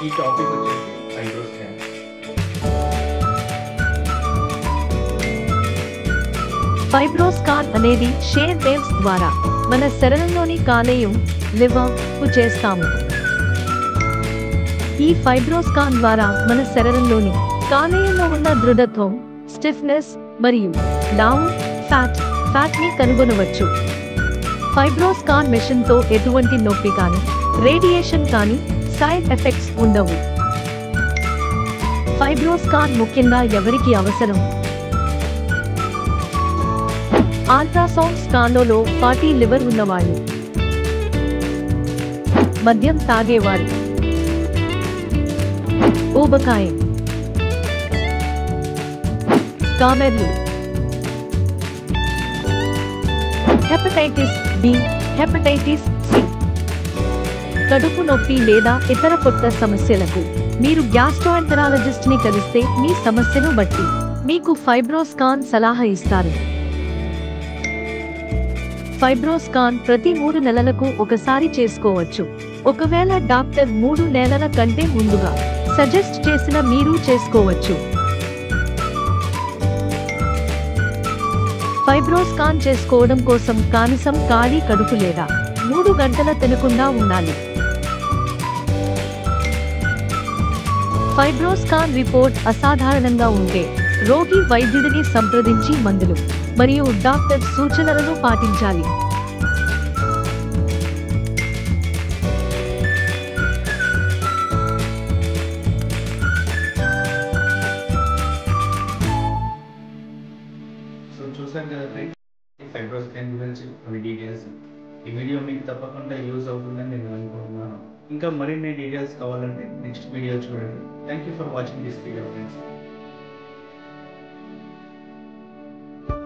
ఈ టాపిక్ వచ్చేసి FibroScan. FibroScan అనేది షేర్ వేవ్స్ ద్వారా మన శరీరంలోని కాలేయం లివర్ కు చేస్తాము. ఈ ఫైబ్రోస్కాన్ ద్వారా మన శరీరంలోని కాలేయంలో ఉన్న దృఢత్వం, స్టిఫ్నెస్ మరియు లావు ఫ్యాట్ ని కనుగొనవచ్చు. ఫైబ్రోస్కాన్ మెషిన్ తో ఎటువంటి నొప్పి కానీ రేడియేషన్ కానీ సైడ్ ఎఫెక్ట్స్ ఉండవు. ఫైబ్రోస్కాన్ ముఖ్యంగా ఎవరికి అవసరం? అల్ట్రాసౌండ్ స్కాన్లో ఫాటీ లివర్ ఉన్నవాళ్ళు, మద్యం తాగేవారు, ఊబకాయం, కామెర్లు, హెపటైటిస్ బి, హెపటైటిస్ సి, కడుపు నొప్పి లేదా ఇతర పొట్ట సమస్యలకు మీరు గ్యాస్ట్రోఎంటరాలజిస్ట్ ని కలిస్తే మీ సమస్యను బట్టి మీకు ఫైబ్రోస్కాన్ సలహా ఇస్తారు. ఫైబ్రోస్కాన్ ప్రతి 3 నెలలకు ఒకసారి చేసుకోవచ్చు. ఒకవేళ డాక్టర్ 3 నెలల కంటే ముందుగా సజెస్ట్ చేసిన మీరు చేసుకోవచ్చు. ఫైబ్రోస్కాన్ చేసుకోవడం కోసం కనీసం ఖాళీ కడుపు లేదా 3 గంటల తినకుండా ఉండాలి. ఫైబ్రోస్కాన్ రిపోర్ట్ అసాధారణంగా ఉంటే రోగి వైద్యుడిని సంప్రదించి మందులు మరియు డాక్టర్ సూచనలను పాటించాలి. సో చూసాం కదా ఫ్రెండ్స్, ఫైబ్రోస్కాన్ గురించి కొన్ని డీటెయిల్స్. ఈ వీడియో మీకు తప్పకుండా యూజ్ అవుతుందని నేను అనుకుంటున్నాను. ఇంకా మరిన్ని డీటెయిల్స్ కావాలంటే నెక్స్ట్ వీడియో చూడండి. Thank you for watching this video friends.